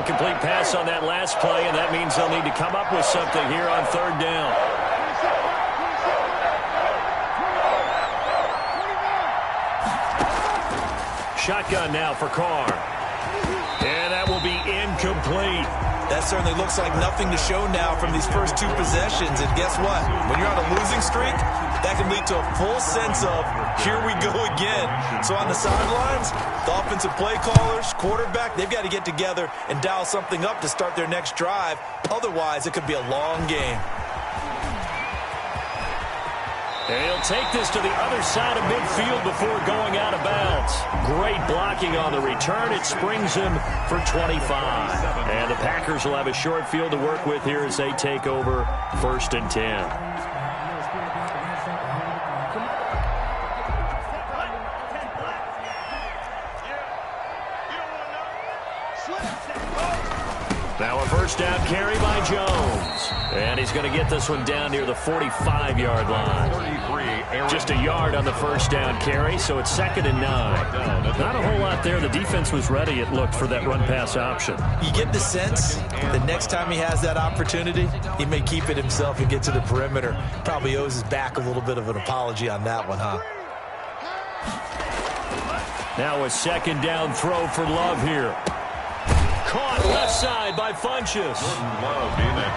Incomplete pass on that last play, and that means they'll need to come up with something here on third down. Shotgun now for Carr. And that will be incomplete. That certainly looks like nothing to show now from these first two possessions. And guess what? When you're on a losing streak, that can lead to a full sense of, here we go again. So on the sidelines, the offensive play callers, quarterback, they've got to get together and dial something up to start their next drive. Otherwise, it could be a long game. And he'll take this to the other side of midfield before going out of bounds. Great blocking on the return. It springs him for 25. And the Packers will have a short field to work with here as they take over 1st and 10. Now a first down carry by Jones. And he's going to get this one down near the 45-yard line. Just a yard on the first down carry, so it's 2nd and 9. Not a whole lot there. The defense was ready, it looked, for that run-pass option. You get the sense that next time he has that opportunity, he may keep it himself and get to the perimeter. Probably owes his back a little bit of an apology on that one, huh? Now a 2nd down throw for Love here. Caught left side by Funchess.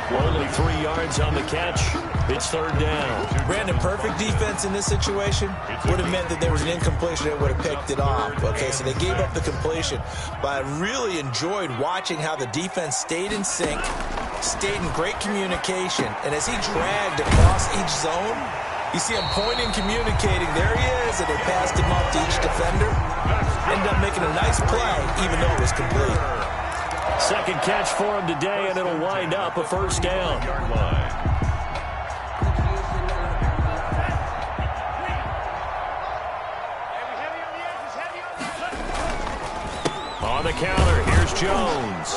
Only 3 yards on the catch. It's 3rd down. Brandon, perfect defense in this situation would have meant that there was an incompletion that would have picked it off. Okay, so they gave up the completion. But I really enjoyed watching how the defense stayed in sync, stayed in great communication. And as he dragged across each zone, you see him pointing, communicating. There he is, and they passed him up to each defender. Ended up making a nice play, even though it was complete. Second catch for him today, and it'll wind up a first down. On the counter, here's Jones.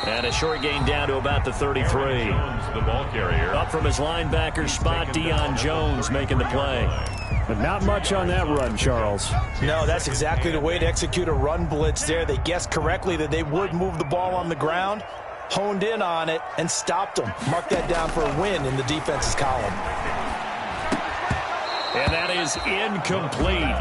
And a short gain down to about the 33. The ball carrier. Up from his linebacker spot, Deion Jones making the play. But not much on that run, Charles. No, that's exactly the way to execute a run blitz there. They guessed correctly that they would move the ball on the ground, honed in on it, and stopped them. Mark that down for a win in the defense's column. And that is incomplete.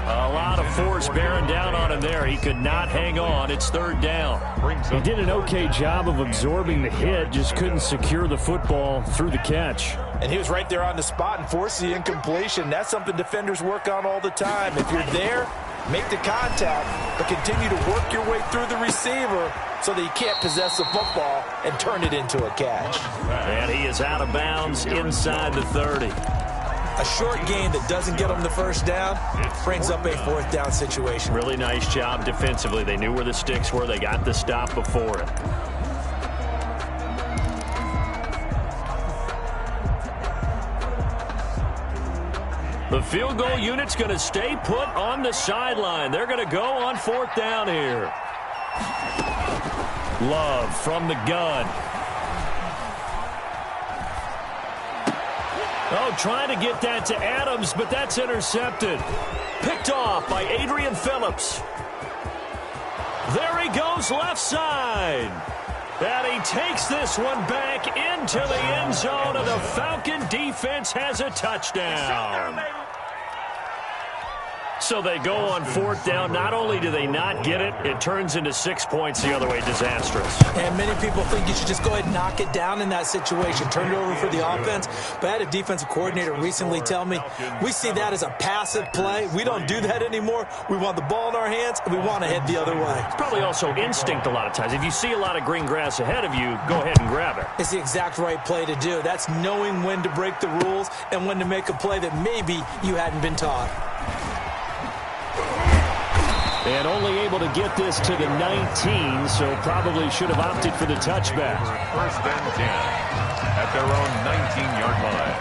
A lot of force bearing down on him there. He could not hang on. It's 3rd down. He did an okay job of absorbing the hit, just couldn't secure the football through the catch. And he was right there on the spot and forced the incompletion. That's something defenders work on all the time. If you're there, make the contact, but continue to work your way through the receiver so that you can't possess the football and turn it into a catch. And he is out of bounds inside the 30. A short gain that doesn't get them the first down brings up a 4th down situation. Really nice job defensively. They knew where the sticks were. They got the stop before it. The field goal unit's going to stay put on the sideline. They're going to go on 4th down here. Love from the gun. Oh, trying to get that to Adams, but that's intercepted. Picked off by Adrian Phillips. There he goes left side. And he takes this one back into the end zone, and the Falcon defense has a touchdown. So they go on 4th down. Not only do they not get it, it turns into 6 points the other way. Disastrous. And many people think you should just go ahead and knock it down in that situation. Turn it over for the offense. But I had a defensive coordinator recently tell me, we see that as a passive play. We don't do that anymore. We want the ball in our hands, and we want to head the other way. It's probably also instinct a lot of times. If you see a lot of green grass ahead of you, go ahead and grab it. It's the exact right play to do. That's knowing when to break the rules and when to make a play that maybe you hadn't been taught. And only able to get this to the 19, so probably should have opted for the touchback. 1st and 10 at their own 19-yard line.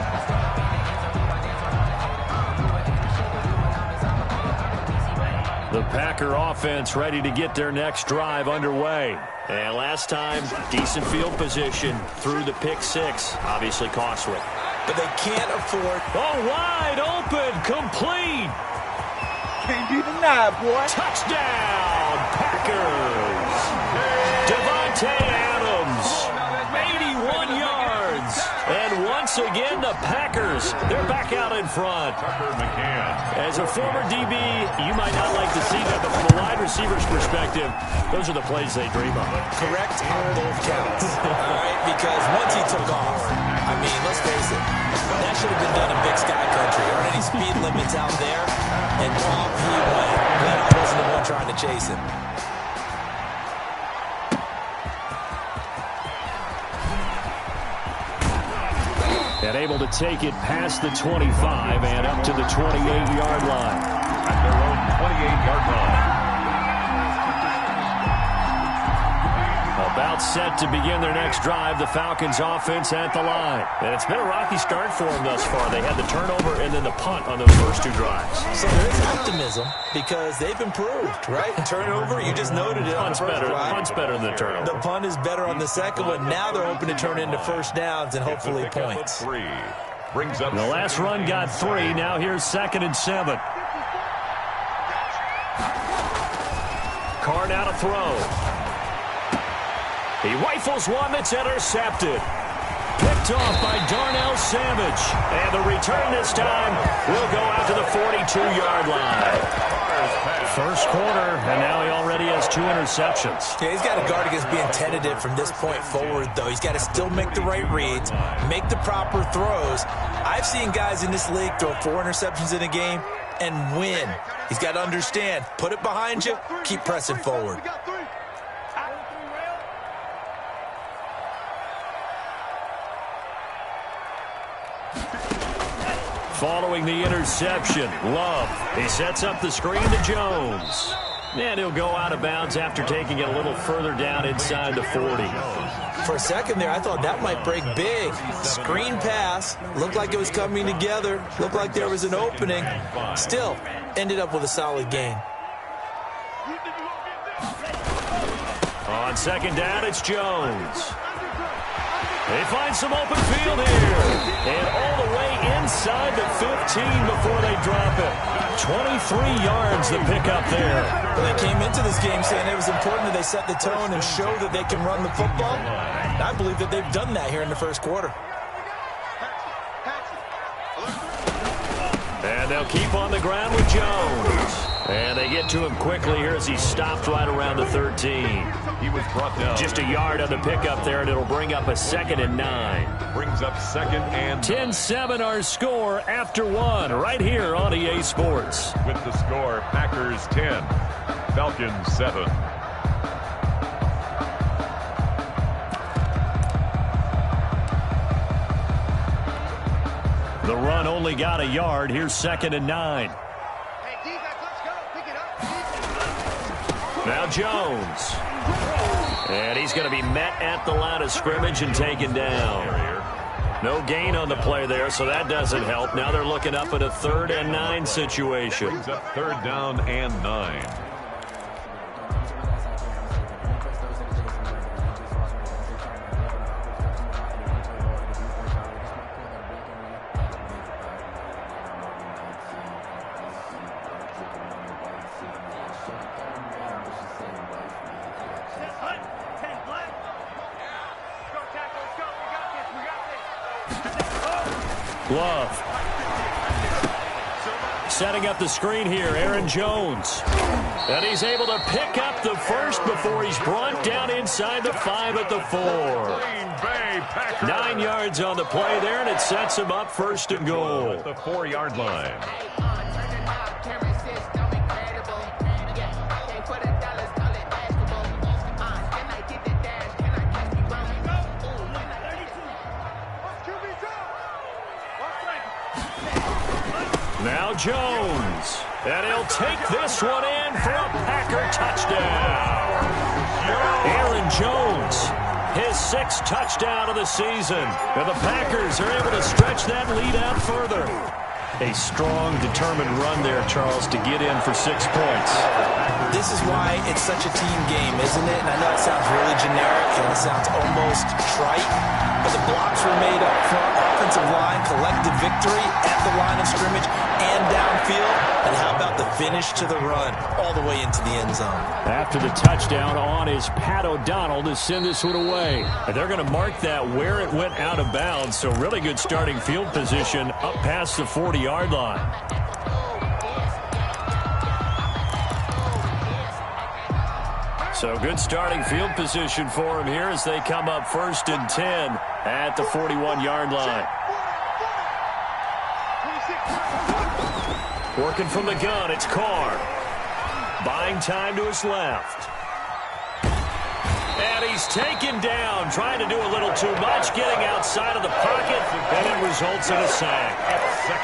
The Packer offense ready to get their next drive underway. And last time, decent field position through the pick 6, obviously costly. But they can't afford. Oh, wide open, complete. Can't be denied, boy. Touchdown, Packers. Davante Adams, 81 yards. And once again, the Packers, they're back out in front. As a former DB, you might not like to see that, but from a wide receiver's perspective, those are the plays they dream of. Correct on both counts. All right, because once he took off, I mean, let's face it, that should have been done in Big Sky Country. There aren't any speed limits out there, and off he went. Glad I wasn't the one trying to chase him. And able to take it past the 25 and up to the 28-yard line. At their own 28-yard line. About set to begin their next drive, the Falcons offense at the line. And it's been a rocky start for them thus far. They had the turnover and then the punt on those first two drives. So there is optimism because they've improved, right? Turnover, you just noted it. Punt's better than the turnover. The punt is better on the second one. Now they're hoping to turn into first downs and hopefully points. Brings up the last run got 3. Now here's 2nd and 7. Carr now to throw. He rifles one that's intercepted. Picked off by Darnell Savage. And the return this time will go out to the 42-yard line. First quarter, and now he already has 2 interceptions. Yeah, he's got to guard against being tentative from this point forward, though. He's got to still make the right reads, make the proper throws. I've seen guys in this league throw 4 interceptions in a game and win. He's got to understand, put it behind you, keep pressing forward. Following the interception, Love. He sets up the screen to Jones. And he'll go out of bounds after taking it a little further down inside the 40. For a second there, I thought that might break big. Screen pass. Looked like it was coming together. Looked like there was an opening. Still, ended up with a solid gain. On second down, it's Jones. They find some open field here. And all the way inside the 15 before they drop it. 23 yards the pickup there. Well, they came into this game saying it was important that they set the tone and show that they can run the football. I believe that they've done that here in the first quarter. And they'll keep on the ground with Jones. And they get to him quickly here as he stopped right around the 13. He was brought down. Just a yard on the pickup there, and it'll bring up a 2nd and 9. Brings up 2nd and 10-7 our score after 1 right here on EA Sports. With the score, Packers 10, Falcons 7. The run only got a yard. Here's 2nd and 9. Now Jones. And he's going to be met at the line of scrimmage and taken down. No gain on the play there, so that doesn't help. Now they're looking up at a 3rd and 9 situation. Brings up 3rd down and 9. Love. Setting up the screen here, Aaron Jones. And he's able to pick up the first before he's brought down inside the 5 at the 4. 9 yards on the play there, and it sets him up 1st and goal. At the 4-yard line. Now Jones. And he'll take this one in for a Packer touchdown. Aaron Jones, his 6th touchdown of the season. And the Packers are able to stretch that lead out further. A strong, determined run there, Charles, to get in for 6 points. This is why it's such a team game, isn't it? And I know it sounds really generic and it sounds almost trite, but the blocks were made up front. Offensive line collected victory at the line of scrimmage and downfield. And how about the finish to the run all the way into the end zone? After the touchdown on is Pat O'Donnell to send this one away. And they're going to mark that where it went out of bounds. So really good starting field position up past the 40-yard line. So good starting field position for him here as they come up 1st and 10 at the 41-yard line. Working from the gun, it's Carr. Buying time to his left. And he's taken down, trying to do a little too much, getting outside of the pocket, and it results in a sack.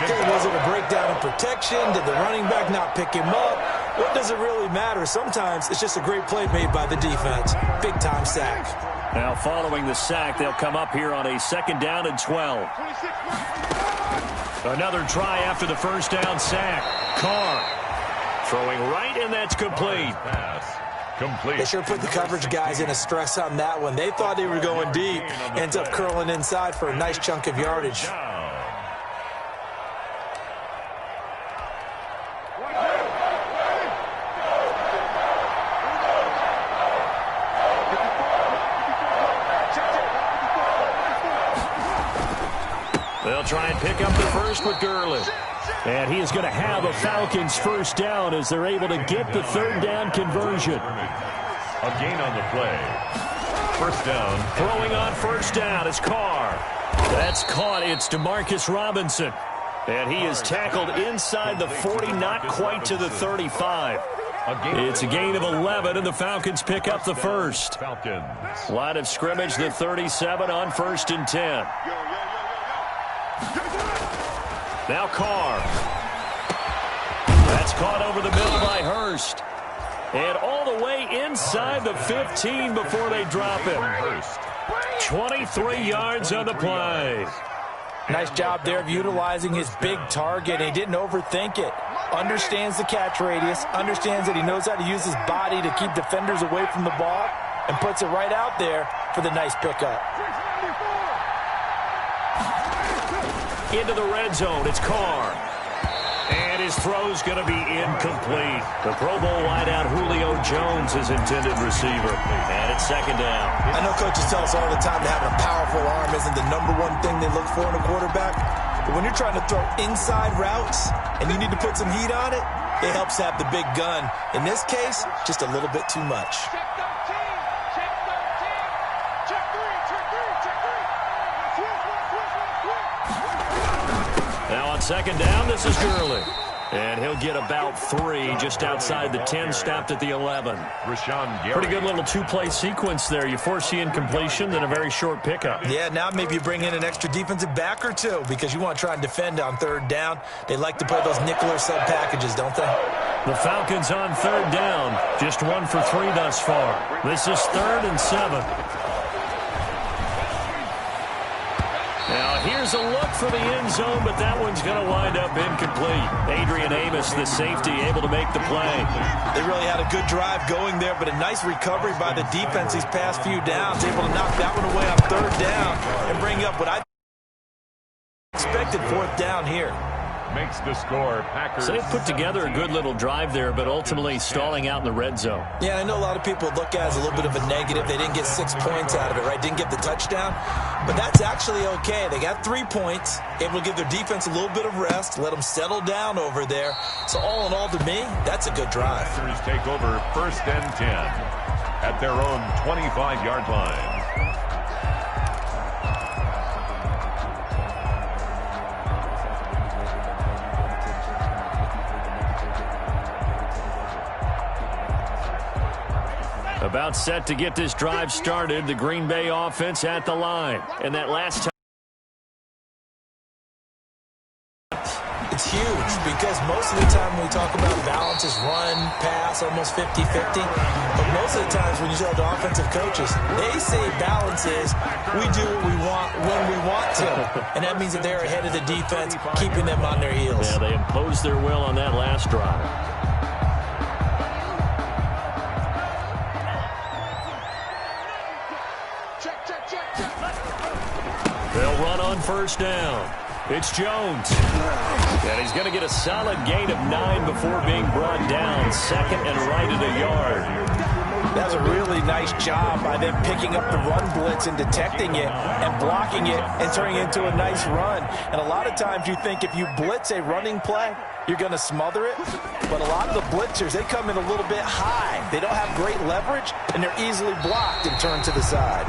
Was it a breakdown in protection? Did the running back not pick him up? What does it really matter? Sometimes it's just a great play made by the defense. Big-time sack. Now following the sack, they'll come up here on a 2nd down and 12. Another try after the first down sack. Carr throwing right, and that's complete. Complete. They sure put the coverage guys in a stress on that one. They thought they were going deep. Ends up curling inside for a nice chunk of yardage. They'll try and pick up the first with Gurley. And he is going to have a Falcons first down as they're able to get the 3rd down conversion. A gain on the play. First down. Throwing on 1st down is Carr. That's caught. It's Demarcus Robinson. And he is tackled inside the 40, not quite to the 35. It's a gain of 11, and the Falcons pick up the first. Line of scrimmage, the 37 on 1st and 10. Now Carr. That's caught over the middle by Hurst. And all the way inside the 15 before they drop him. 23 yards on the play. Nice job there of utilizing his big target. He didn't overthink it. Understands the catch radius. Understands that he knows how to use his body to keep defenders away from the ball. And puts it right out there for the nice pickup. Into the red zone, it's Carr. And his throw's going to be incomplete. The Pro Bowl wideout Julio Jones is intended receiver. And it's 2nd down. I know coaches tell us all the time that having a powerful arm isn't the #1 thing they look for in a quarterback. But when you're trying to throw inside routes and you need to put some heat on it, it helps to have the big gun. In this case, just a little bit too much. Now on 2nd down, this is Gurley. And he'll get about 3 just outside the 10, stopped at the 11. Pretty good little 2-play sequence there. You force the incompletion, then a very short pickup. Yeah, now maybe you bring in an extra defensive back or two because you want to try and defend on 3rd down. They like to play those nickel or sub packages, don't they? The Falcons on 3rd down. Just 1 for 3 thus far. This is 3rd and 7. Now, here's a look for the end zone, but that one's going to wind up incomplete. Adrian Amos, the safety, able to make the play. They really had a good drive going there, but a nice recovery by the defense these past few downs. Able to knock that one away on 3rd down and bring up what I expected 4th down here. Makes the score Packers. So they put together a good little drive there, but ultimately stalling out in the red zone. Yeah, I know a lot of people look at it as a little bit of a negative. They didn't get 6 points out of it, right? Didn't get the touchdown. But that's actually okay. They got 3 points, able to give their defense a little bit of rest, let them settle down over there. So all in all, to me, that's a good drive. Packers take over 1st and 10 at their own 25-yard line. About set to get this drive started, the Green Bay offense at the line. And that last time. It's huge because most of the time when we talk about balance is run, pass, almost 50-50. But most of the times when you talk to offensive coaches, they say balance is we do what we want when we want to. And that means that they're ahead of the defense, keeping them on their heels. Yeah, they imposed their will on that last drive. They'll run on first down. It's Jones. And he's going to get a solid gain of 9 before being brought down. Second and right at a yard. That's a really nice job by them picking up the run blitz and detecting it and blocking it and turning it into a nice run. And a lot of times you think if you blitz a running play, you're going to smother it. But a lot of the blitzers, they come in a little bit high. They don't have great leverage, and they're easily blocked and turned to the side.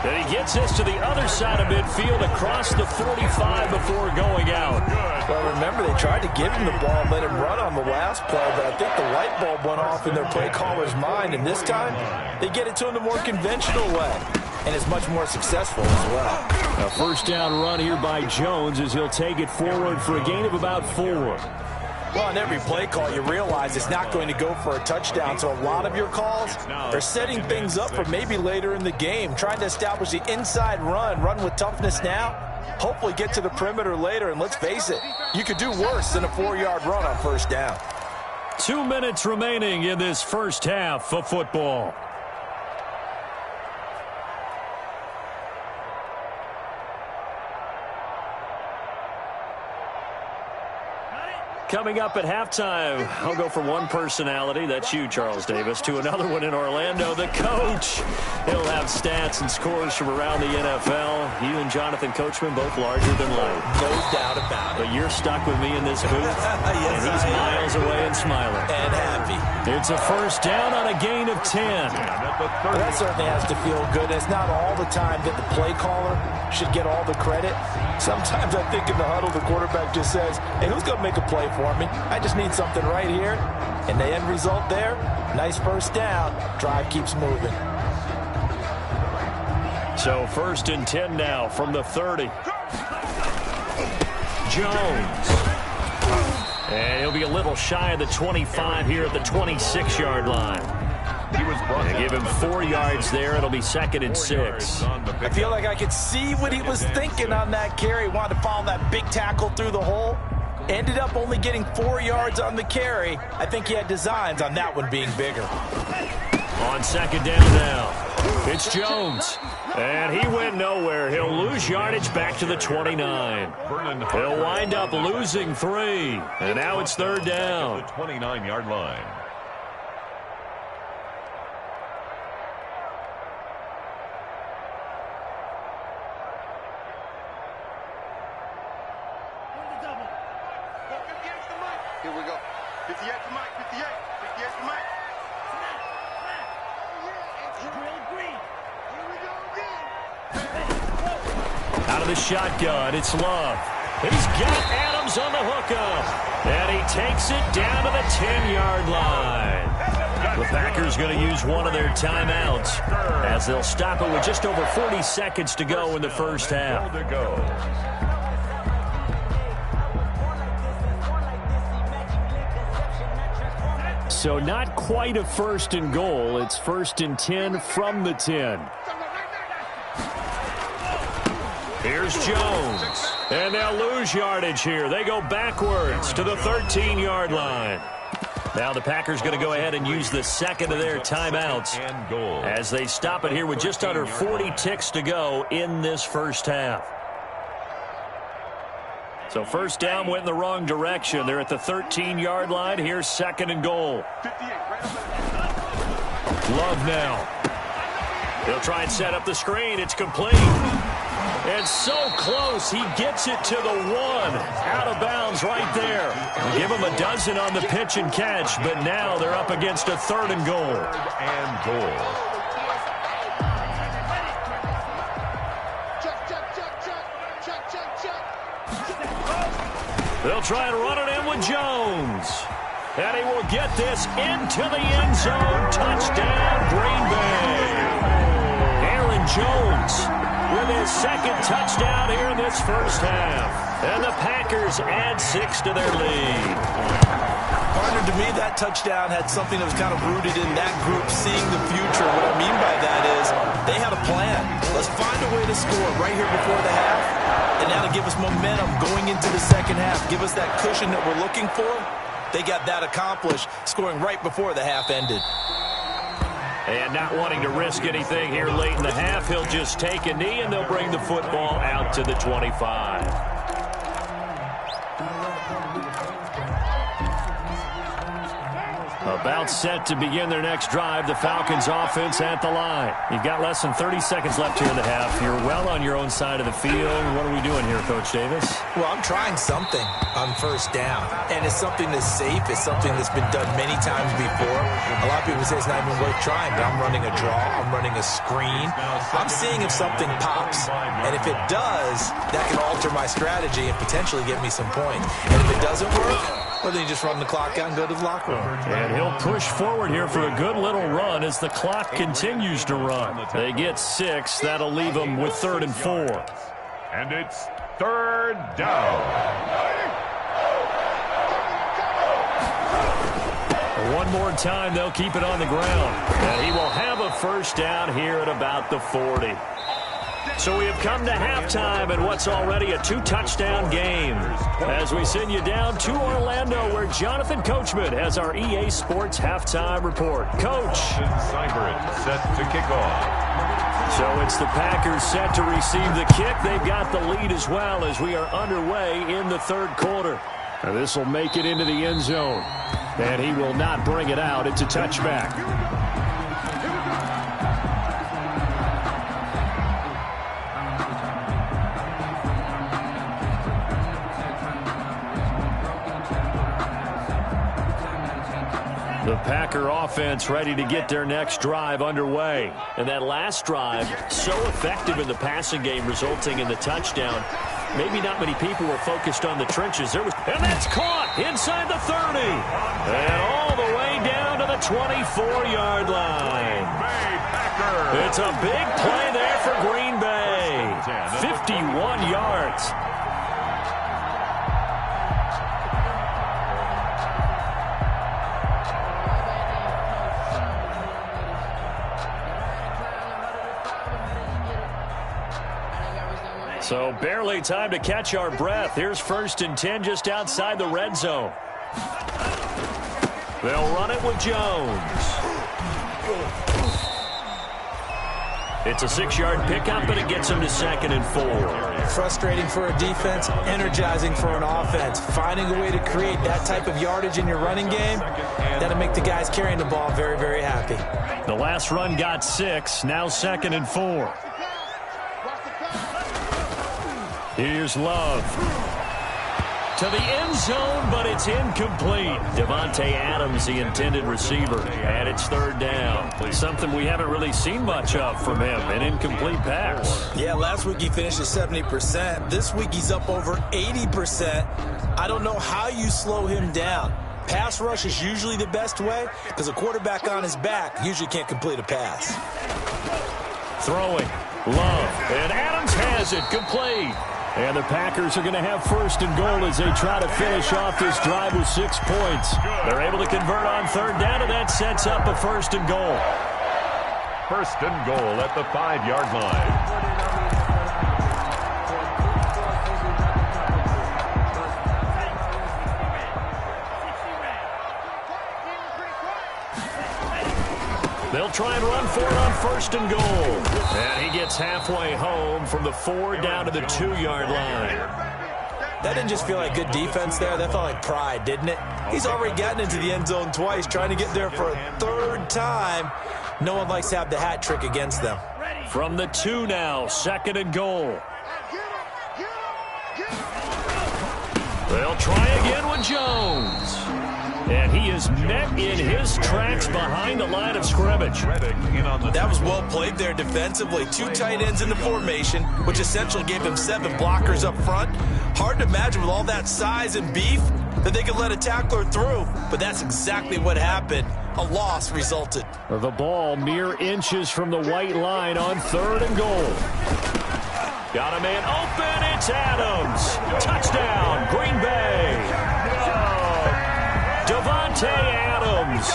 And he gets this to the other side of midfield across the 45 before going out. Well, remember, they tried to give him the ball and let him run on the last play, but I think the light bulb went off in their play caller's mind, and this time they get it to him the more conventional way, and it's much more successful as well. A first down run here by Jones as he'll take it forward for a gain of about 4. Well, on every play call, you realize it's not going to go for a touchdown, so a lot of your calls are setting things up for maybe later in the game, trying to establish the inside run with toughness now, hopefully get to the perimeter later, and let's face it, you could do worse than a 4-yard run on first down. 2 minutes remaining in this first half of football. Coming up at halftime, I'll go from one personality, that's you, Charles Davis, to another one in Orlando, the coach. He'll have stats and scores from around the NFL. You and Jonathan Coachman, both larger than life. No doubt about it. But you're stuck with me in this booth, yes, and he's miles away and smiling. And happy. It's a first down on a gain of 10. Well, that certainly has to feel good. It's not all the time that the play caller should get all the credit. Sometimes I think in the huddle, the quarterback just says, hey, who's going to make a play for me? I just need something right here. And the end result there, nice first down. Drive keeps moving. So first and 10 now from the 30. Jones. And he'll be a little shy of the 25 here at the 26-yard line. They give him 4 yards there. It'll be second and 6. I feel like I could see what he was thinking on that carry. Wanted to follow that big tackle through the hole. Ended up only getting 4 yards on the carry. I think he had designs on that one being bigger. On second down now, it's Jones. And he went nowhere. He'll lose yardage back to the 29. He'll wind up losing 3. And now it's third down. The 29-yard line. Here we go. 58 to Mike, 58. 58 to Mike. Out of the shotgun, it's Love. He's got Adams on the hookup. And he takes it down to the 10-yard line. The Packers going to use one of their timeouts as they'll stop it with just over 40 seconds to go in the first half. So not quite a first and goal. It's first and 10 from the 10. Here's Jones. And they'll lose yardage here. They go backwards to the 13-yard line. Now the Packers going to go ahead and use the second of their timeouts as they stop it here with just under 40 ticks to go in this first half. So first down went in the wrong direction. They're at the 13-yard line. Here's second and goal. Love now. He'll try and set up the screen. It's complete. And so close. He gets it to the 1. Out of bounds right there. They give him a dozen on the pitch and catch, but now they're up against a third and goal. They'll try and run it in with Jones. And he will get this into the end zone. Touchdown, Green Bay. Aaron Jones with his second touchdown here in this first half. And the Packers add 6 to their lead. Partner, to me, that touchdown had something that was kind of rooted in that group seeing the future. What I mean by that is they had a plan. Let's find a way to score right here before the half. And that'll give us momentum going into the second half. Give us that cushion that we're looking for. They got that accomplished, scoring right before the half ended. And not wanting to risk anything here late in the half, he'll just take a knee, and they'll bring the football out to the 25. About set to begin their next drive, the Falcons offense at the line. You've got less than 30 seconds left here in the half. You're well on your own side of the field. What are we doing here, Coach Davis? Well, I'm trying something on first down, and it's something that's safe. It's something that's been done many times before. A lot of people say it's not even worth trying, but I'm running a draw. I'm running a screen. I'm seeing if something pops, and if it does, that can alter my strategy and potentially get me some points. And if it doesn't work, well, then you just run the clock out and go to the locker room. And he'll push forward here for a good little run as the clock continues to run. They get 6. That'll leave them with 3rd and 4. And it's 3rd down. One more time, they'll keep it on the ground. And he will have a first down here at about the 40. So we have come to halftime in what's already a 2-touchdown game. As we send you down to Orlando, where Jonathan Coachman has our EA Sports halftime report. Coach. Seibert set to kick off. So it's the Packers set to receive the kick. They've got the lead as well as we are underway in the 3rd quarter. Now this will make it into the end zone. And he will not bring it out. It's a touchback. The Packer offense ready to get their next drive underway. And that last drive, so effective in the passing game, resulting in the touchdown. Maybe not many people were focused on the trenches. And that's caught inside the 30. And all the way down to the 24-yard line. It's a big play there for Green Bay. 51 yards. So barely time to catch our breath. Here's 1st and 10 just outside the red zone. They'll run it with Jones. It's a 6-yard pickup, but it gets him to 2nd and 4. Frustrating for a defense, energizing for an offense. Finding a way to create that type of yardage in your running game, that'll make the guys carrying the ball very, very happy. The last run got 6, now 2nd and 4. Here's Love. To the end zone, but it's incomplete. Davante Adams, the intended receiver, and it's 3rd down. Something we haven't really seen much of from him, an incomplete pass. Yeah, last week he finished at 70%. This week he's up over 80%. I don't know how you slow him down. Pass rush is usually the best way because a quarterback on his back usually can't complete a pass. Throwing. Love. And Adams has it. Complete. And the Packers are going to have 1st and goal as they try to finish off this drive with 6 points. They're able to convert on 3rd down, and that sets up a 1st and goal. 1st and goal at the 5-yard line. They'll try and run for it on 1st and goal. And he gets halfway home from the 4 down to the 2-yard line. That didn't just feel like good defense there. That felt like pride, didn't it? He's already gotten into the end zone twice, trying to get there for a 3rd time. No one likes to have the hat trick against them. From the 2 now, 2nd and goal. They'll try again with Jones. And he is met in his tracks behind the line of scrimmage. That was well played there defensively. 2 tight ends in the formation, which essentially gave him 7 blockers up front. Hard to imagine with all that size and beef that they could let a tackler through. But that's exactly what happened. A loss resulted. The ball mere inches from the white line on 3rd and goal. Got a man open. It's Adams. Touchdown, Green Bay. Davante Adams,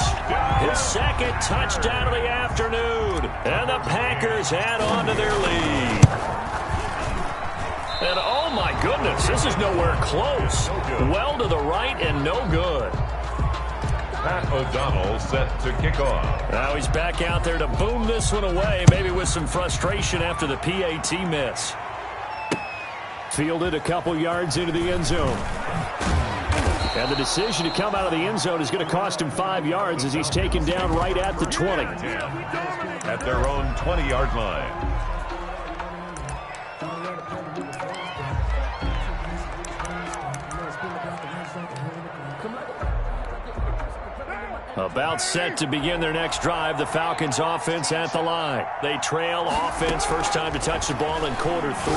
his 2nd touchdown of the afternoon, and the Packers add on to their lead. And oh my goodness, this is nowhere close. Well to the right and no good. Pat O'Donnell set to kick off. Now he's back out there to boom this one away, maybe with some frustration after the PAT miss. Fielded a couple yards into the end zone. And the decision to come out of the end zone is going to cost him 5 yards as he's taken down right at the 20. At their own 20-yard line. About set to begin their next drive, the Falcons offense at the line. They trail offense, first time to touch the ball in quarter 3,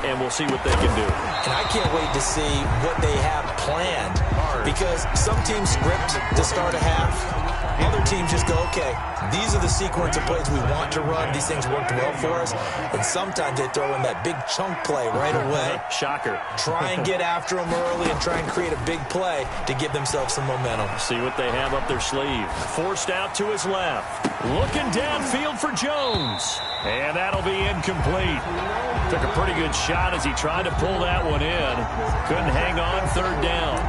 and we'll see what they can do. And I can't wait to see what they have planned, because some teams script to start a half. Other teams just go, okay, these are the sequence of plays we want to run. These things worked well for us. And sometimes they throw in that big chunk play right away. Shocker. Try and get after them early and try and create a big play to give themselves some momentum. See what they have up their sleeve. Forced out to his left. Looking downfield for Jones. And that'll be incomplete. Took a pretty good shot as he tried to pull that one in. Couldn't hang on, third down.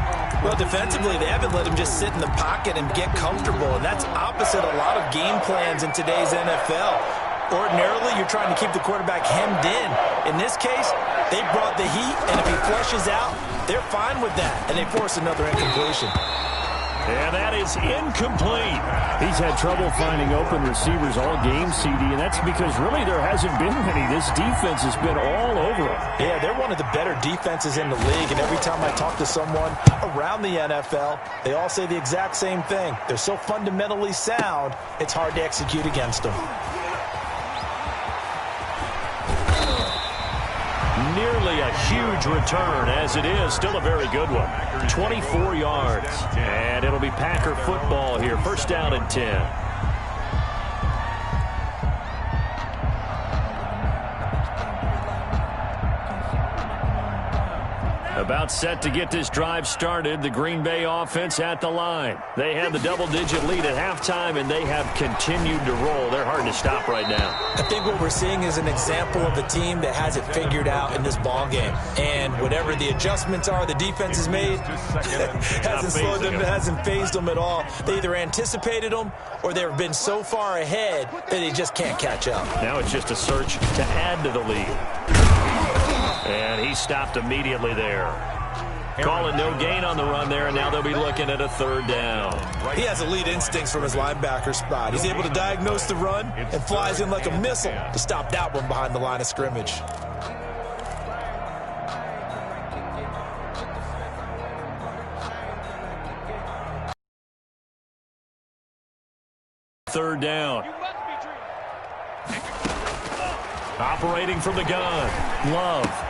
Well, defensively, they haven't let him just sit in the pocket and get comfortable, and that's opposite a lot of game plans in today's NFL. Ordinarily, you're trying to keep the quarterback hemmed in. In this case, they brought the heat, and if he flushes out, they're fine with that, and they force another incompletion. And that is incomplete. He's had trouble finding open receivers all game, CD, and that's because really there hasn't been many. This defense has been all over him. Yeah, they're one of the better defenses in the league, and every time I talk to someone around the NFL, they all say the exact same thing. They're so fundamentally sound, it's hard to execute against them. Nearly a huge return, as it is still a very good one. 24 yards, and it'll be Packer football here. First down and 10. About set to get this drive started, the Green Bay offense at the line. They had the double-digit lead at halftime, and they have continued to roll. They're hard to stop right now. I think what we're seeing is an example of a team that has it figured out in this ball game. And whatever the adjustments are the defense has made, hasn't slowed them, hasn't phased them at all. They either anticipated them or they've been so far ahead that they just can't catch up. Now it's just a search to add to the lead. And he stopped immediately there. Calling no gain on the run there, and now they'll be looking at a third down. He has elite instincts from his linebacker spot. He's able to diagnose the run and flies in like a missile to stop that one behind the line of scrimmage. Third down. Operating from the gun. Love.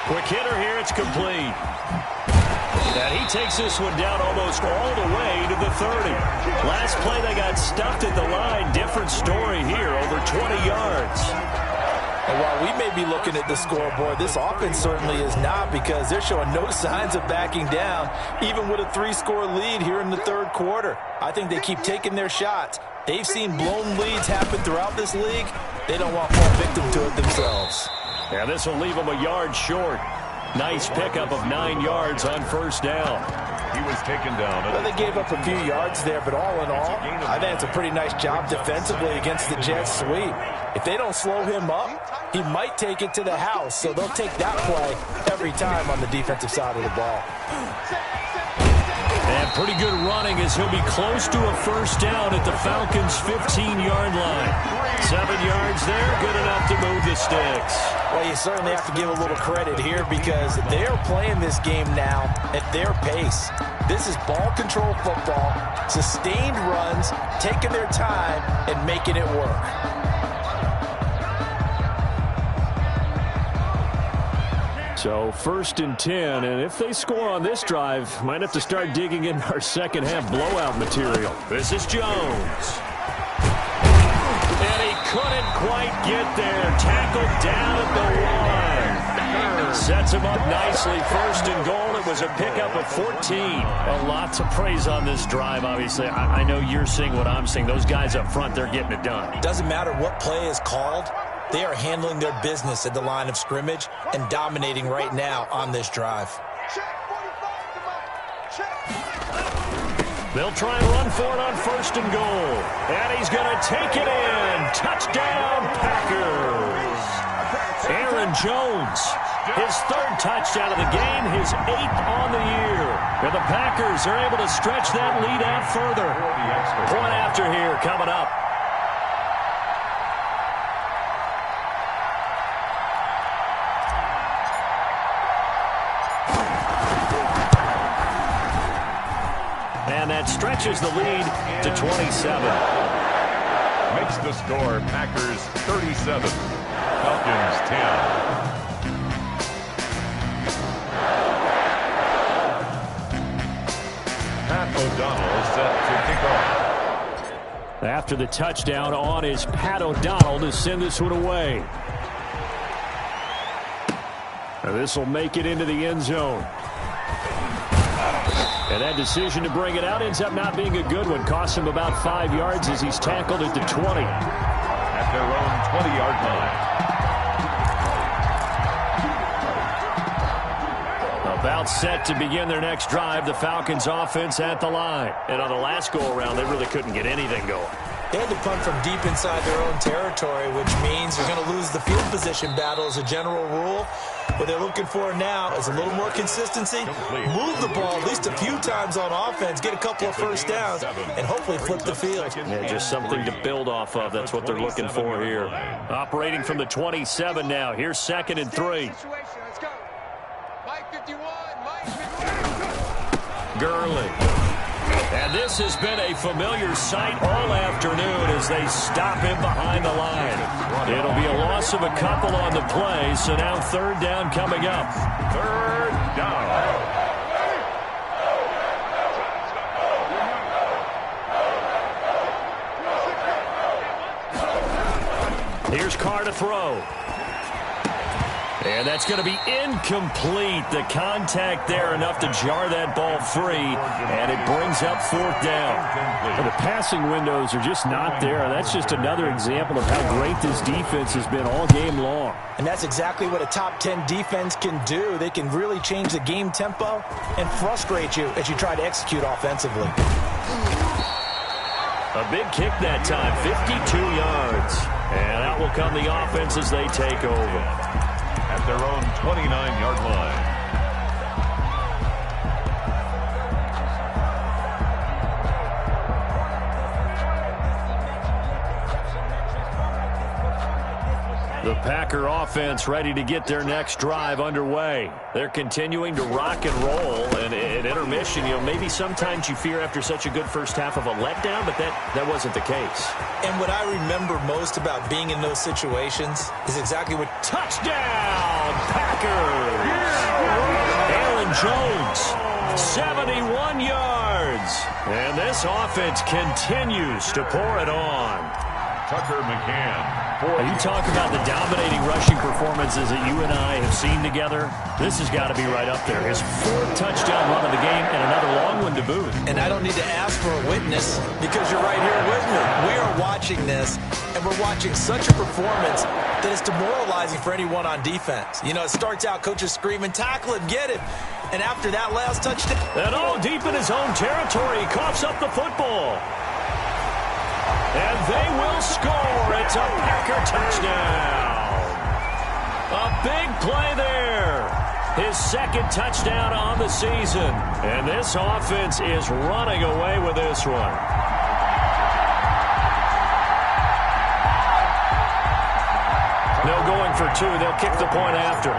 Quick hitter here, it's complete. And he takes this one down almost all the way to the 30. Last play, they got stuffed at the line. Different story here, over 20 yards. And while we may be looking at the scoreboard, this offense certainly is not, because they're showing no signs of backing down, even with a 3-score lead here in the third quarter. I think they keep taking their shots. They've seen blown leads happen throughout this league. They don't want to fall victim to it themselves. Yeah, this will leave them a yard short. Nice pickup of 9 yards on first down. He was taken down. Well, they gave up a few yards there, but all in all, I think it's a pretty nice job defensively against the Jets sweep. If they don't slow him up, he might take it to the house, so they'll take that play every time on the defensive side of the ball. And pretty good running as he'll be close to a first down at the Falcons' 15-yard line. 7 yards there, good enough to move the sticks. Well, you certainly have to give a little credit here, because they're playing this game now at their pace. This is ball control football, sustained runs, taking their time and making it work. So 1st and 10, and if they score on this drive, might have to start digging in our second half blowout material. This is Jones. And he couldn't quite get there. Tackled down at the 1. Sets him up nicely. 1st and goal. It was a pickup of 14. A lot to praise on this drive, obviously. I know you're seeing what I'm seeing. Those guys up front, they're getting it done. Doesn't matter what play is called. They are handling their business at the line of scrimmage and dominating right now on this drive. They'll try and run for it on 1st and goal. And he's going to take it in. Touchdown, Packers. Aaron Jones, his 3rd touchdown of the game, his 8th on the year. And the Packers are able to stretch that lead out further. Point after here coming up. And that stretches the lead to 27. Makes the score Packers 37, Falcons 10. Pat O'Donnell set to kick off. After the touchdown on is Pat O'Donnell to send this one away. And this will make it into the end zone. And that decision to bring it out ends up not being a good one. Costs him about 5 yards as he's tackled at the 20. At their own 20-yard line. About set to begin their next drive, the Falcons offense at the line. And on the last go-around, they really couldn't get anything going. They had to punt from deep inside their own territory, which means they're going to lose the field position battle as a general rule. What they're looking for now is a little more consistency, move the ball at least a few times on offense, get a couple of first downs, and hopefully flip the field. Yeah, just something to build off of. That's what they're looking for here. Operating from the 27 now. Here's 2nd and 3. Let's go. Mike 51, Mike 51. Gurley. And this has been a familiar sight all afternoon as they stop him behind the line. It'll be a loss of a couple on the play, so now 3rd down coming up. 3rd down. Here's Carr to throw. And that's going to be incomplete. The contact there enough to jar that ball free, and it brings up 4th down. And the passing windows are just not there. That's just another example of how great this defense has been all game long. And that's exactly what a top 10 defense can do. They can really change the game tempo and frustrate you as you try to execute offensively. A big kick that time, 52 yards. And out will come the offense as they take over. At their own 29-yard line. The Packer offense ready to get their next drive underway. They're continuing to rock and roll, and at intermission, maybe sometimes you fear after such a good first half of a letdown, but that wasn't the case. And what I remember most about being in those situations is exactly what... Touchdown, Packers! Aaron Jones, 71 yards. And this offense continues to pour it on. Tucker McCann. You talk about the dominating rushing performances that you and I have seen together. This has got to be right up there. His 4th touchdown run of the game and another long one to boot. And I don't need to ask for a witness because you're right here with me. We are watching this, and we're watching such a performance that it's demoralizing for anyone on defense. You know, it starts out coaches screaming, tackle him, get him. And after that last touchdown... And all deep in his own territory, he coughs up the football. And they will score. It's a Packer touchdown. A big play there. His 2nd touchdown on the season. And this offense is running away with this one. No going for 2. They'll kick the point after.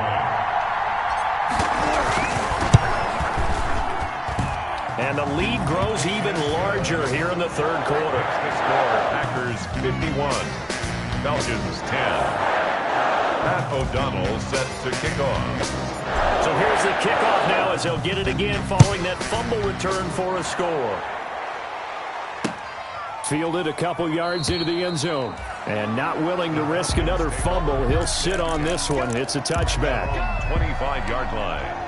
And the lead grows even larger here in the 3rd quarter. The score, Packers 51, Falcons 10. Pat O'Donnell set to kick off. So here's the kickoff now as they'll get it again following that fumble return for a score. Fielded a couple yards into the end zone. And not willing to risk another fumble. He'll sit on this one. It's a touchback. 25-yard line.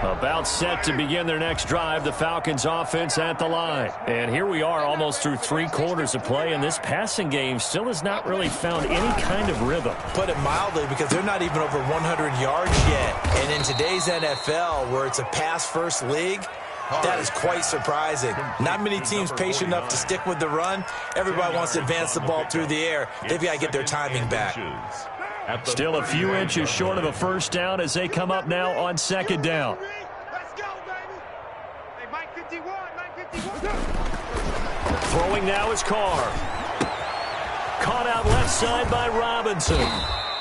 About set to begin their next drive, the Falcons offense at the line. And here we are almost through 3 quarters of play, and this passing game still has not really found any kind of rhythm. Put it mildly, because they're not even over 100 yards yet. And in today's NFL, where it's a pass-first league, that is quite surprising. Not many teams patient enough to stick with the run. Everybody wants to advance the ball through the air. They've got to get their timing back. Still a few inches short of a first down as they come up now on second down. Let's go, baby. Hey, Mike 51, Mike 51. Throwing now is Carr. Caught out left side by Robinson.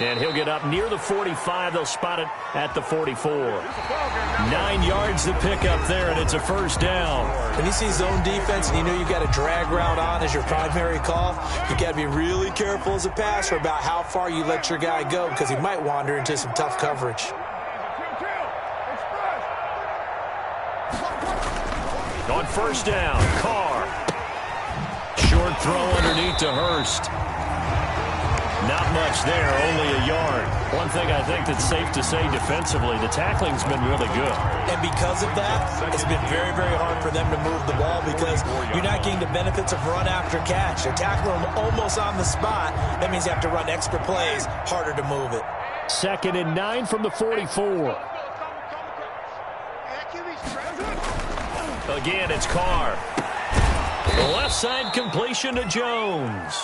And he'll get up near the 45. They'll spot it at the 44. 9 yards to pick up there, and it's a first down. When you see zone defense and you know you've got a drag route on as your primary call, you've got to be really careful as a passer about how far you let your guy go, because he might wander into some tough coverage. On first down, Carr. Short throw underneath to Hurst. Not much there, only a yard. One thing I think that's safe to say defensively, the tackling's been really good. And because of that, it's been very, very hard for them to move the ball, because you're not getting the benefits of run after catch. They're tackling them almost on the spot. That means you have to run extra plays, harder to move it. 2nd and 9 from the 44. Again, it's Carr. The left side completion to Jones.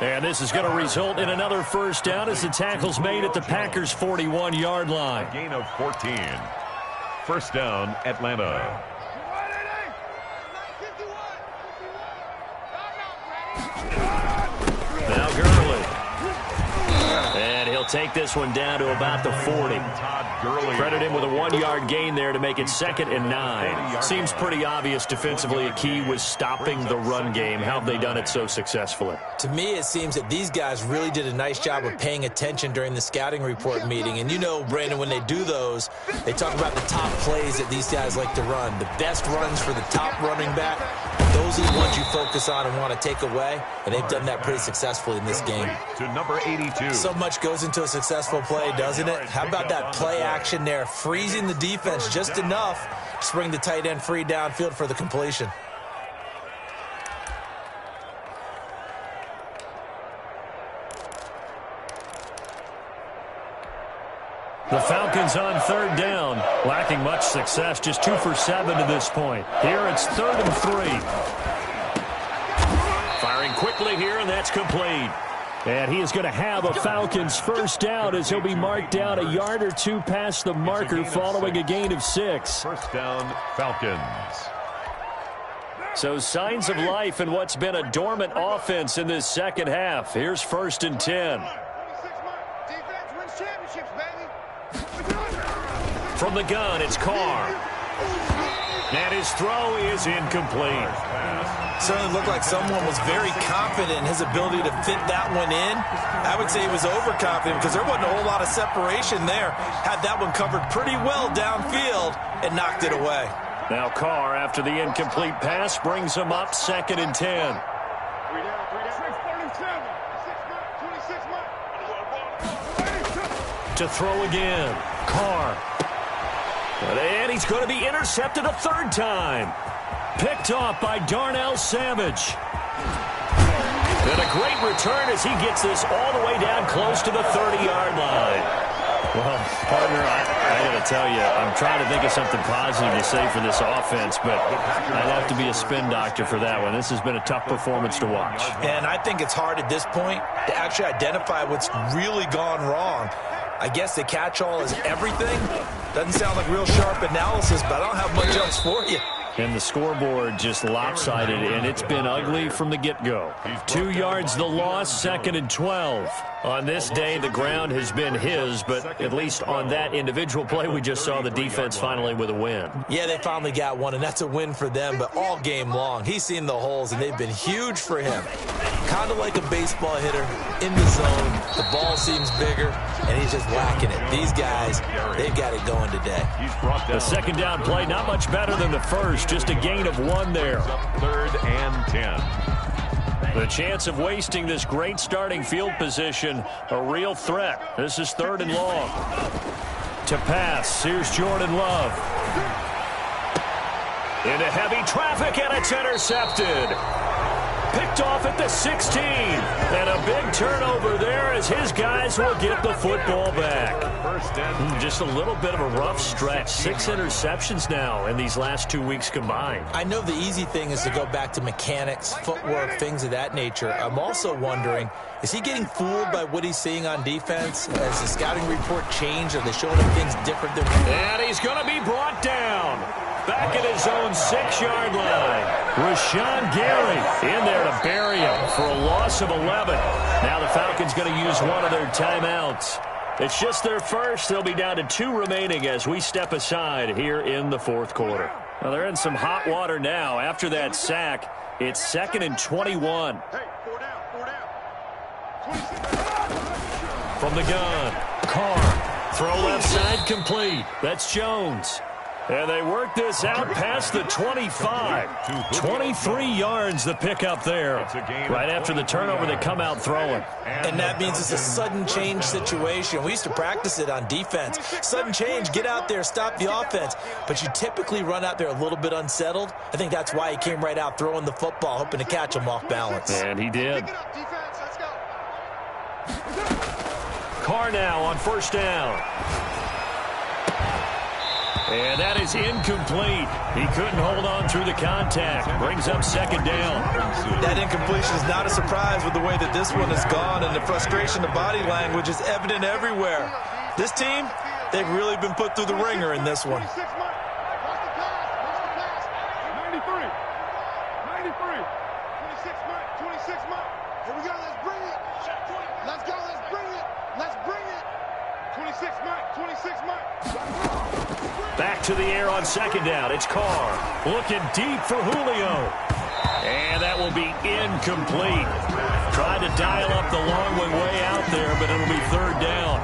And this is going to result in another first down as the tackle's made at the Packers' 41-yard line. A gain of 14. First down, Atlanta. Now Gurley. And he'll take this one down to about the 40. Credit him with a 1-yard gain there to make it 2nd and 9. Seems pretty obvious defensively a key was stopping the run game. How have they done it so successfully? To me, it seems that these guys really did a nice job of paying attention during the scouting report meeting. And you know, Brandon, when they do those, they talk about the top plays that these guys like to run. The best runs for the top running back, those are the ones you focus on and want to take away. And they've done that pretty successfully in this game. To number 82. So much goes into a successful play, doesn't it? How about that play action there, freezing the defense just enough to bring the tight end free downfield for the completion. The Falcons on 3rd down, lacking much success, just 2 for 7 to this point. Here it's 3rd and 3. Firing quickly here, and that's complete. And he is going to have a Falcons first down as he'll be marked down a yard or 2 past the marker following a gain of 6. First down, Falcons. So signs of life in what's been a dormant offense in this second half. Here's 1st and 10. From the gun, it's Carr. And his throw is incomplete. Certainly looked like someone was very confident in his ability to fit that one in. I would say he was overconfident because there wasn't a whole lot of separation there. Had that one covered pretty well downfield and knocked it away. Now Carr, after the incomplete pass, brings him up 2nd and 10. To throw again, Carr. And he's going to be intercepted a 3rd time. Picked off by Darnell Savage. And a great return as he gets this all the way down close to the 30-yard line. Well, partner, I got to tell you, I'm trying to think of something positive to say for this offense, but I'd have to be a spin doctor for that one. This has been a tough performance to watch. And I think it's hard at this point to actually identify what's really gone wrong. I guess the catch-all is everything. Doesn't sound like real sharp analysis, but I don't have much else for you. And the scoreboard just lopsided, and it's been ugly from the get-go. 2 yards the loss, 2nd and 12. On this day, the ground has been his, but at least on that individual play, we just saw the defense finally with a win. Yeah, they finally got one, and that's a win for them, but all game long, he's seen the holes, and they've been huge for him. Kind of like a baseball hitter in the zone. The ball seems bigger, and he's just whacking it. These guys, they've got it going today. The 2nd down play, not much better than the first, just a gain of 1 there. 3rd and 10. The chance of wasting this great starting field position, a real threat. This is 3rd and long. To pass, here's Jordan Love. Into heavy traffic, and it's intercepted. Picked off at the 16. And a big turnover there as his guys will get the football back. Just a little bit of a rough stretch. 6 interceptions now in these last 2 weeks combined. I know the easy thing is to go back to mechanics, footwork, things of that nature. I'm also wondering, is he getting fooled by what he's seeing on defense? Has the scouting report changed? Are they showing him things different than... And he's going to be brought down. Back at his own 6-yard line. Rashawn Gary in there to bury him for a loss of 11. Now the Falcons going to use one of their timeouts. It's just their first. They'll be down to 2 remaining as we step aside here in the fourth quarter. Now they're in some hot water now. After that sack, it's 2nd and 21. Hey, 4 down, 4 down. 26. From the gun, Carr. Throw left side complete. That's Jones. And they work this out past the 25. 23 yards the pickup there. Right after the turnover, they come out throwing. And that means it's a sudden change situation. We used to practice it on defense. Sudden change, get out there, stop the offense. But you typically run out there a little bit unsettled. I think that's why he came right out throwing the football, hoping to catch him off balance. And he did. Pick it up, defense. Let's go. Carr now on first down. And that is incomplete. He couldn't hold on through the contact. Brings up 2nd down. That incompletion is not a surprise with the way that this one has gone, and the frustration, the body language is evident everywhere. This team, they've really been put through the ringer in this one. 26 Mike. Watch the pass. 93. 93. 26 Mike. 26 Mike. Here we go. Let's bring it. Let's go. Let's bring it. Let's bring it. 26 Mike. 26 Mike. Back to the air on 2nd down. It's Carr looking deep for Julio. And that will be incomplete. Tried to dial up the long one way out there, but it'll be 3rd down.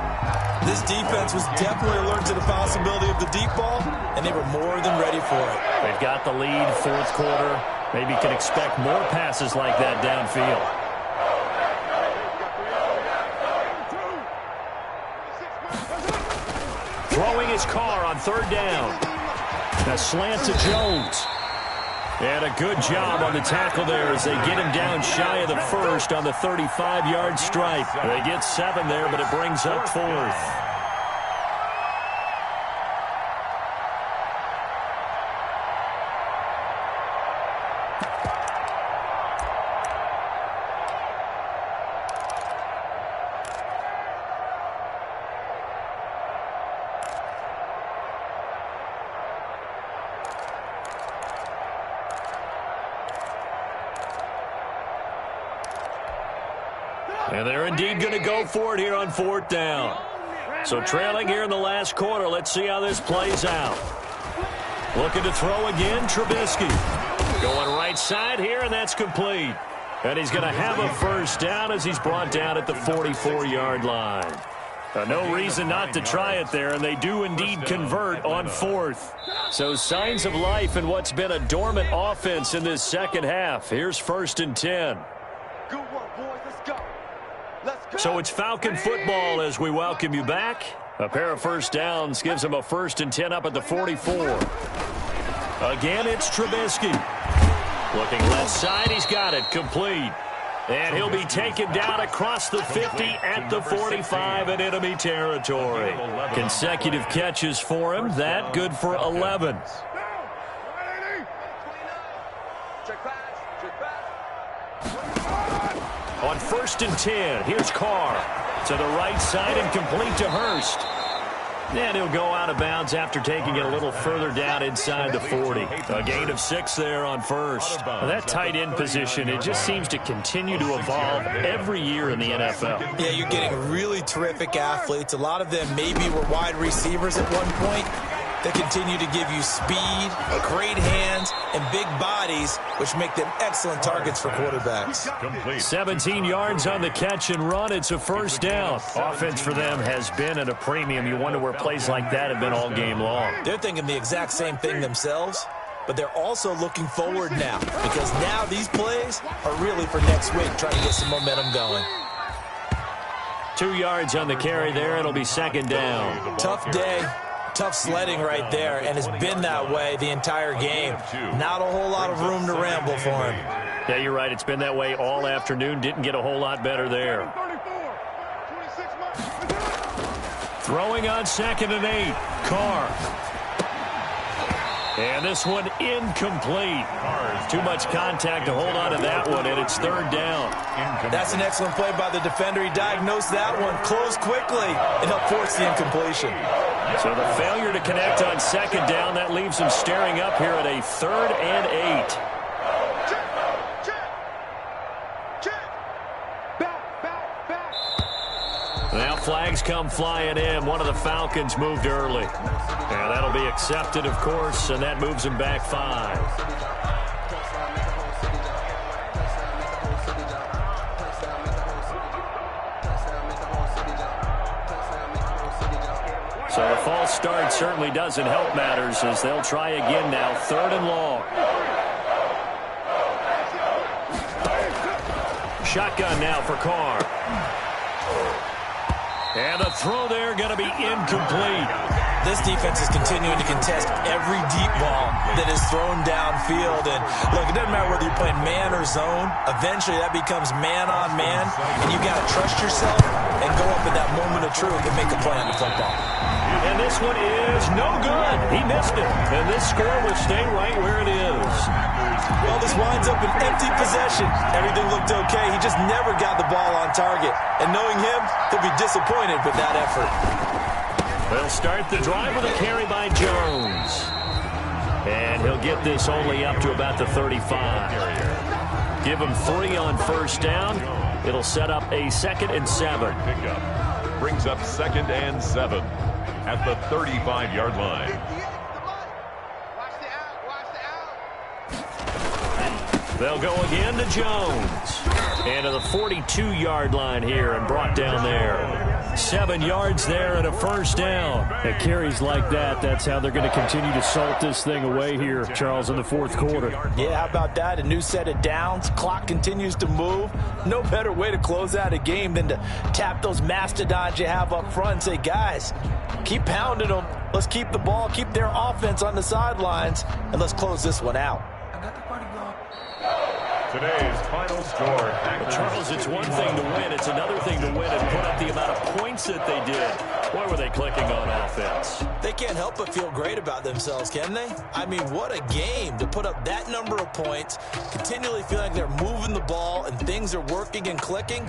This defense was definitely alert to the possibility of the deep ball, and they were more than ready for it. They've got the lead, 4th quarter. Maybe can expect more passes like that downfield. Throwing his Carr on 3rd down. A slant to Jones. And a good job on the tackle there as they get him down shy of the 1st on the 35-yard stripe. They get 7 there, but it brings up 4th. And they're indeed going to go for it here on 4th down. So trailing here in the last quarter. Let's see how this plays out. Looking to throw again, Trubisky. Going right side here, and that's complete. And he's going to have a 1st down as he's brought down at the 44-yard line. No reason not to try it there, and they do indeed convert on 4th. So signs of life in what's been a dormant offense in this second half. Here's 1st and 10. Good work, boys. Let's go. Let's go. So it's Falcon football as we welcome you back. A pair of 1st downs gives them a 1st and 10 up at the 44. Again, it's Trubisky. Looking left side, he's got it, complete. And he'll be taken down across the 50 at the 45 in enemy territory. Consecutive catches for him, that good for 11. On 1st and 10, here's Carr. To the right side and complete to Hurst. And he'll go out of bounds after taking it a little further down inside the 40. A gain of 6 there on 1st. That tight end position, it just seems to continue to evolve every year in the NFL. Yeah, you're getting really terrific athletes. A lot of them maybe were wide receivers at one point. They continue to give you speed, great hands, and big bodies, which make them excellent targets for quarterbacks. 17 yards on the catch and run. It's a 1st down. Offense for them has been at a premium. You wonder where plays like that have been all game long. They're thinking the exact same thing themselves, but they're also looking forward now, because now these plays are really for next week, trying to get some momentum going. 2 yards on the carry there. It'll be 2nd down. Tough day. tough sledding right there, and has been that way the entire game. Not a whole lot of room to ramble for him. Yeah, you're right. It's been that way all afternoon. Didn't get a whole lot better there. Throwing on 2nd and 8. Carr. And this one incomplete. Too much contact to hold on to that one, and it's 3rd down. That's an excellent play by the defender. He diagnosed that one, closed quickly, and helped force the incompletion. So the failure to connect on 2nd down, that leaves him staring up here at a 3rd and 8. Now flags come flying in. One of the Falcons moved early. And that'll be accepted, of course, and that moves him back 5. So the false start certainly doesn't help matters as they'll try again now. 3rd and long. Shotgun now for Carr. And the throw there going to be incomplete. This defense is continuing to contest every deep ball that is thrown downfield. And look, it doesn't matter whether you're playing man or zone. Eventually that becomes man on man. And you got to trust yourself and go up in that moment of truth and make a play on the football. And this one is no good. He missed it. And this score will stay right where it is. Well, this winds up an empty possession. Everything looked okay. He just never got the ball on target. And knowing him, he'll be disappointed with that effort. They'll start the drive with a carry by Jones. And he'll get this only up to about the 35. Give him 3 on 1st down. It'll set up a 2nd and 7. Pickup brings up 2nd and 7 at the 35-yard line. They'll go again to Jones. And to the 42-yard line here and brought down there. 7 yards there and a 1st down. At carries like that, that's how they're going to continue to salt this thing away here, Charles, in the 4th quarter. Yeah, how about that? A new set of downs. Clock continues to move. No better way to close out a game than to tap those mastodons you have up front and say, guys, keep pounding them. Let's keep the ball, keep their offense on the sidelines, and let's close this one out. Today's final score. Well, Charles, it's one thing to win. It's another thing to win and put up the amount of points that they did. Boy, were they clicking on offense. They can't help but feel great about themselves, can they? I mean, what a game to put up that number of points, continually feel like they're moving the ball and things are working and clicking.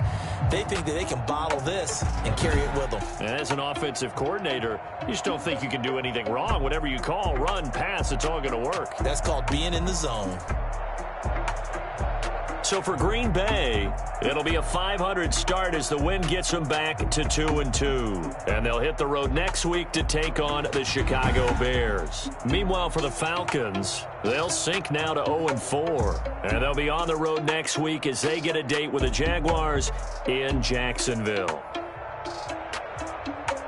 They think that they can bottle this and carry it with them. And as an offensive coordinator, you just don't think you can do anything wrong. Whatever you call, run, pass, it's all going to work. That's called being in the zone. So for Green Bay, it'll be a 500 start as the win gets them back to 2-2. And they'll hit the road next week to take on the Chicago Bears. Meanwhile, for the Falcons, they'll sink now to 0-4. And they'll be on the road next week as they get a date with the Jaguars in Jacksonville.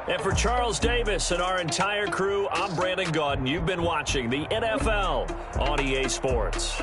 And for Charles Davis and our entire crew, I'm Brandon Gaudin. You've been watching the NFL on EA Sports.